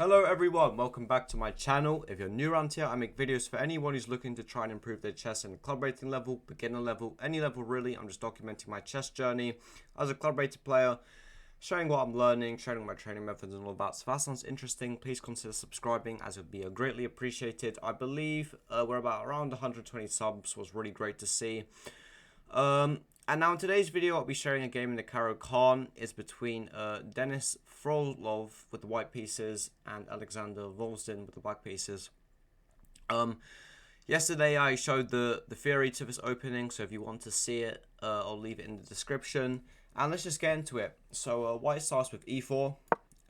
Hello everyone, welcome back to my channel. If you're new around here, I make videos for anyone who's looking to try and improve their chess and club rating level, beginner level, any level really. I'm just documenting my chess journey as a club rated player, showing what I'm learning, showing my training methods and all that. So if that sounds interesting, please consider subscribing as it would be greatly appreciated. I believe we're about around 120 subs, was really great to see. And now in today's video, I'll be sharing a game in the Caro-Kann. It's between Denis Frolov with the white pieces and Alexander Volzhin with the black pieces. Yesterday I showed the theory to this opening, so if you want to see it, I'll leave it in the description. And let's just get into it. So white starts with e4,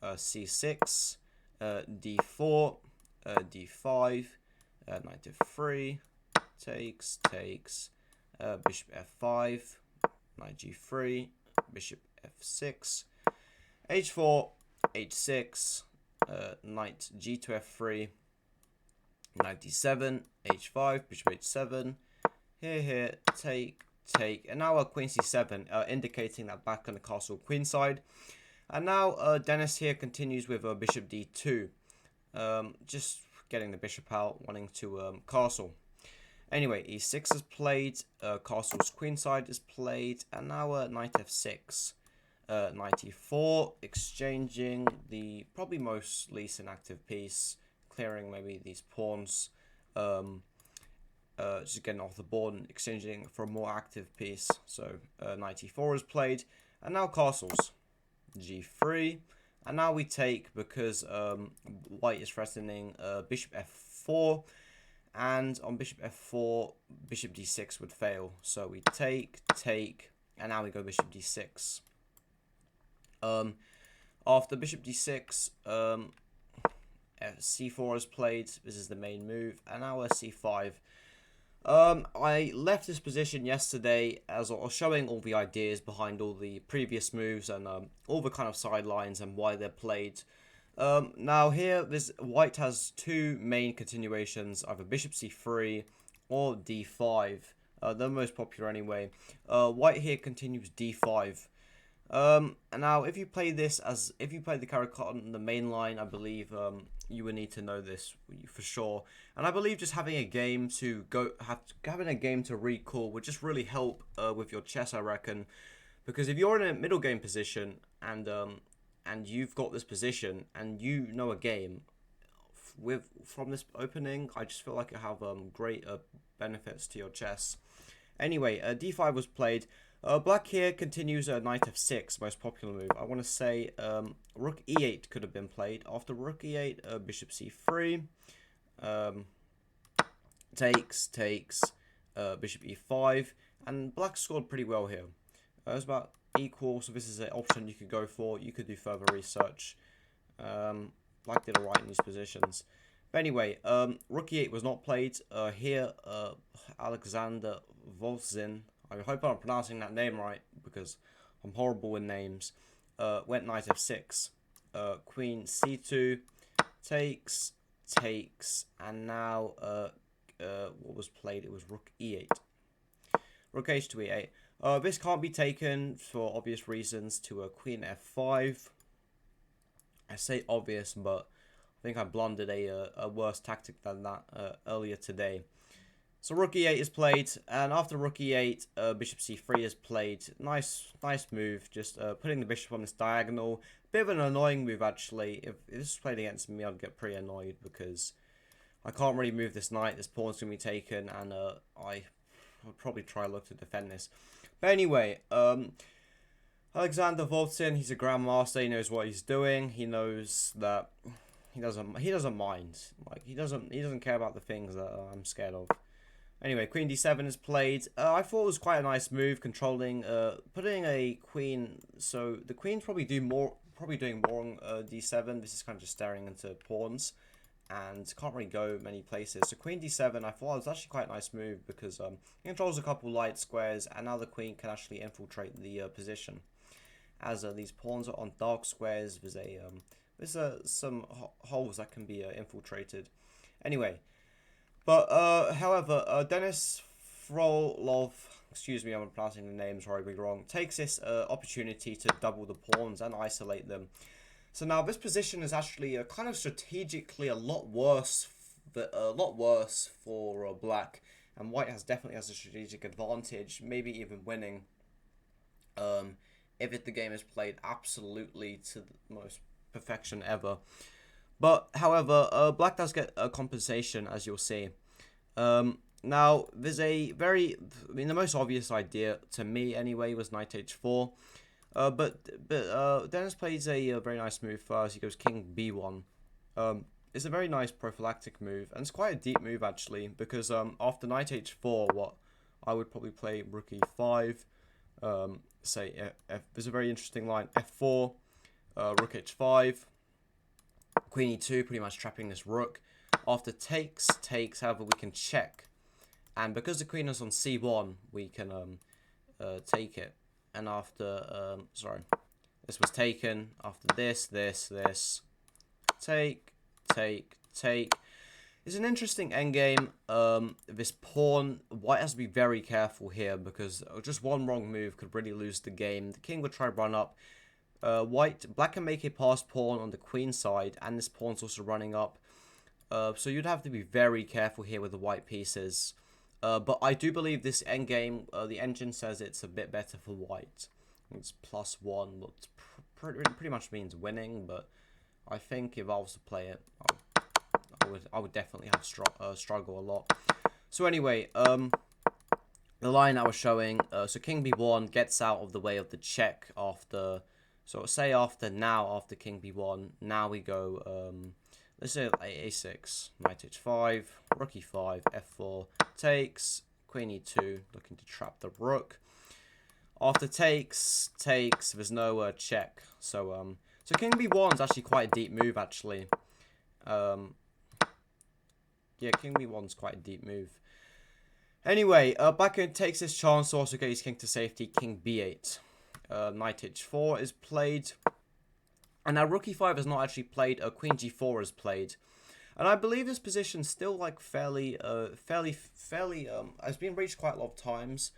c6, d4, d5, knight f3, takes, bishop f5, knight g3, bishop f6, h4, h6, knight g to f3, knight d7, h5, bishop h7, here, take, and now queen c7, indicating that back on the castle queenside. And now Denis here continues with bishop d2, just getting the bishop out, wanting to castle. Anyway, e6 is played, castle's queenside is played, and now knight f6, knight e4, exchanging the probably most least inactive piece, clearing maybe these pawns, just getting off the board and exchanging for a more active piece. So knight e4 is played, and now castles, g3, and now we take because white is threatening bishop f4. And on bishop f4, bishop d6 would fail. So we take, and now we go bishop d6. After bishop d6, c4 is played. This is the main move. And now c5. I left this position yesterday as I was showing all the ideas behind all the previous moves and all the kind of sidelines and why they're played. Now here, white has two main continuations, either bishop c3 or d5. They're most popular anyway. White here continues d5. And now if you play this if you play the Caro-Kann on the main line, I believe you would need to know this for sure. And I believe just having a game to recall would just really help with your chess, I reckon, because if you're in a middle game position and you've got this position and you know a game from this opening, I just feel like it have great benefits to your chess. Anyway, d5 was played. Black here continues knight f6, most popular move. I want to say rook e8 could have been played. After rook e8, bishop c3, takes, bishop e5, and black scored pretty well here. It was about equal, so this is an option you could go for. You could do further research. Black did alright in these positions. But anyway, rook e8 was not played. Here, Alexander Volzhin, I hope I'm pronouncing that name right because I'm horrible with names, went knight f6, queen c2, takes, and now what was played? It was rook e8. Rook h to e8. This can't be taken for obvious reasons to queen f5. I say obvious, but I think I blundered a worse tactic than that earlier today. So rook e8 is played, and after rook e8, bishop c3 is played. Nice move, just putting the bishop on this diagonal. Bit of an annoying move, actually. If this was played against me, I'd get pretty annoyed because I can't really move this knight. This pawn's going to be taken, and I would probably try look to defend this. But anyway, Alexander Volzhin, he's a grandmaster. He knows what he's doing. He knows that he doesn't mind. Like he doesn't care about the things that I'm scared of. Anyway, queen d7 is played. I thought it was quite a nice move, controlling, putting a queen. So the queen's probably doing more on d7. This is kind of just staring into pawns, and can't really go many places. So queen d7, I thought it was actually quite a nice move because it controls a couple light squares, and now the queen can actually infiltrate the position. As these pawns are on dark squares, there's some holes that can be infiltrated. Anyway. But, however, Denis Frolov, excuse me, I'm pronouncing the names horribly wrong, takes this opportunity to double the pawns and isolate them. So now this position is actually kind of strategically a lot worse for black, and white definitely has a strategic advantage, maybe even winning. If the game is played absolutely to the most perfection ever. But however, black does get a compensation, as you'll see. Now there's the most obvious idea to me anyway was knight h4. But Denis plays a very nice move first. He goes king b1. It's a very nice prophylactic move, and it's quite a deep move actually, because after knight h4, what I would probably play rook e5. Say there's a very interesting line, f4, rook h5, queen e2, pretty much trapping this rook. After takes, however, we can check, and because the queen is on c1, we can take it. And after this was taken. After this, take. It's an interesting endgame. This pawn, white has to be very careful here, because just one wrong move could really lose the game. The king would try to run up. Black can make a pass pawn on the queen side, and this pawn's also running up. So you'd have to be very careful here with the white pieces. But I do believe this endgame, the engine says it's a bit better for white. It's +1, which pretty much means winning, but I think if I was to play it, I would definitely have struggle a lot. So anyway, the line I was showing, so king b1 gets out of the way of the check after, so say after king b1, now we go, let's say a6, knight h5, rook e5, f4, takes, queen e2, looking to trap the rook. After takes, there's no check. So king b1 is actually quite a deep move, actually. Yeah, king b1 is quite a deep move. Anyway, black takes his chance to also get his king to safety, king b8. Knight h4 is played. And now rook e5 is not actually played, queen g4 is played. And I believe this position still like fairly has been reached quite a lot of times,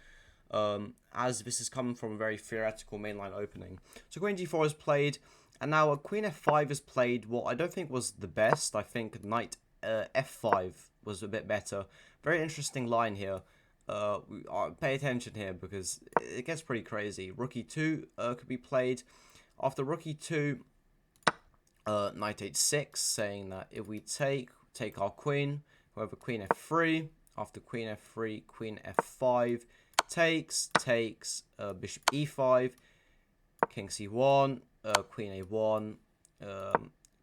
as this is coming from a very theoretical mainline opening. So queen g4 is played, and now queen f5 is played. What I don't think was the best. I think knight f5 was a bit better. Very interesting line here. Pay attention here, because it gets pretty crazy. Rook e2 could be played. After rook e2, knight h6, saying that if we take our queen, however, queen f3, after queen f3, queen f5, takes, bishop e5, king c1, queen a1,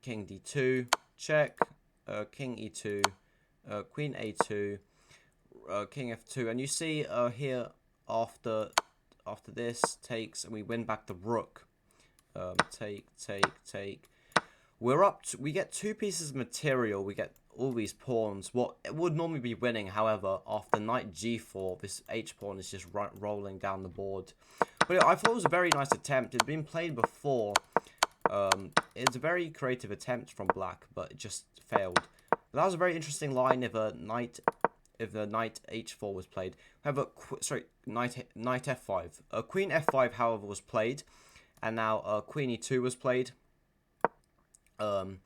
king d2, check, king e2, queen a2, king f2, and you see here after this takes, and we win back the rook. Take. We get two pieces of material. We get all these pawns. What it would normally be winning, however, after knight g4, this h pawn is just rolling down the board. But I thought it was a very nice attempt. It had been played before. It's a very creative attempt from black, but it just failed. But that was a very interesting line if the knight h4 was played. However, knight f5. Queen f5, however, was played, and now queen e2 was played. And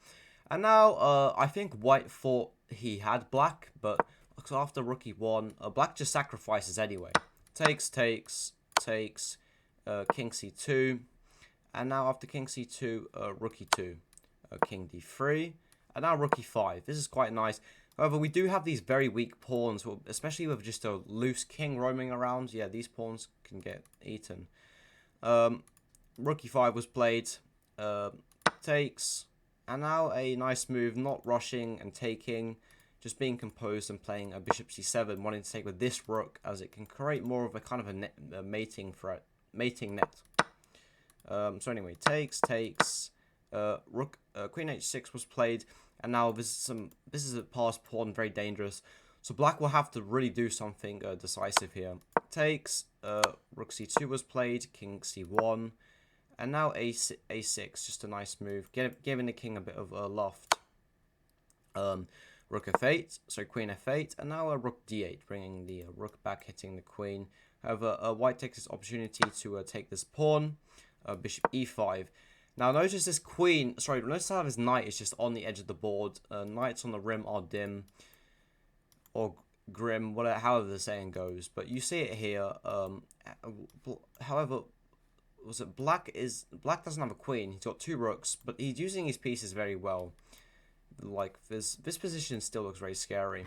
now I think white thought he had black, but after rook e1, black just sacrifices anyway. Takes, king c2, and now after king c2, rook e2, king d3, and now rook e5. This is quite nice. However, we do have these very weak pawns, especially with just a loose king roaming around. Yeah, these pawns can get eaten. Rook e5 was played, takes, and now a nice move, not rushing and taking, just being composed and playing a bishop c7, wanting to take with this rook, as it can create more of a kind of a mating net. So anyway, takes, rook, queen h6 was played, and now this is a passed pawn, very dangerous. So black will have to really do something decisive here. Takes, rook c2 was played, king c1, and now a6, just a nice move, giving the king a bit of a loft. Rook f8, so queen f8, and now a rook d8, bringing the rook back, hitting the queen. However, white takes this opportunity to take this pawn, bishop e5. Now notice this queen, sorry, notice how his knight is just on the edge of the board. Knights on the rim are dim, or grim, whatever, however the saying goes. But you see it here. However, black doesn't have a queen. He's got 2 rooks, but he's using his pieces very well. Like this position still looks very scary.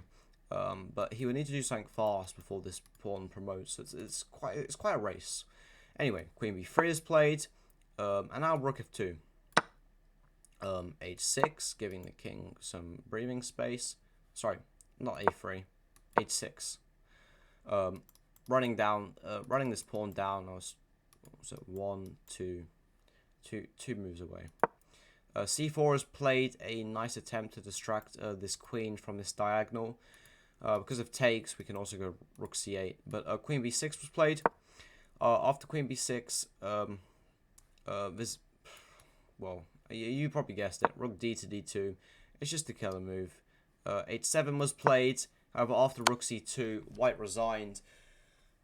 But he would need to do something fast before this pawn promotes. So it's quite a race. Anyway, queen b3 is played, and now rook f2. H6, giving the king some breathing space. Sorry, not a3, h6. Running this pawn down. I was at 1, 2 moves away. C4 has played a nice attempt to distract this queen from this diagonal. Because of takes, we can also go rook c8. But queen b6 was played. After queen b6, you probably guessed it. Rook d to d2. It's just a killer move. h7 was played. However, after rook c2, white resigned.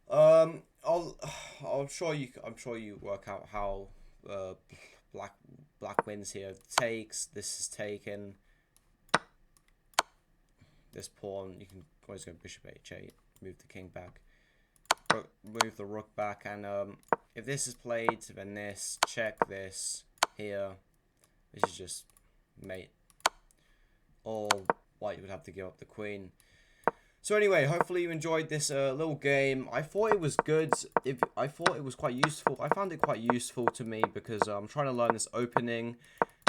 I'm sure you work out how black wins here. Takes. This is taken. This pawn, you can always go bishop h8, move the king back, move the rook back, and if this is played, then this, check this here. This is just mate. Or white would have to give up the queen. So anyway, hopefully you enjoyed this little game. I thought it was good. I thought it was quite useful. I found it quite useful to me because I'm trying to learn this opening,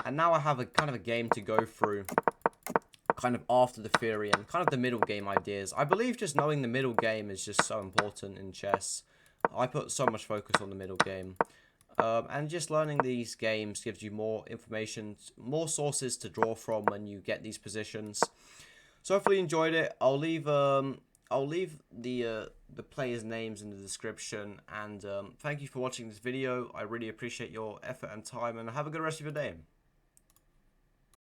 and now I have a kind of a game to go through. Kind of after the theory and kind of the middle game ideas. I believe just knowing the middle game is just so important in chess. I put so much focus on the middle game. And just learning these games gives you more information, more sources to draw from when you get these positions. So hopefully you enjoyed it. I'll leave the players' names in the description. And thank you for watching this video. I really appreciate your effort and time. And have a good rest of your day.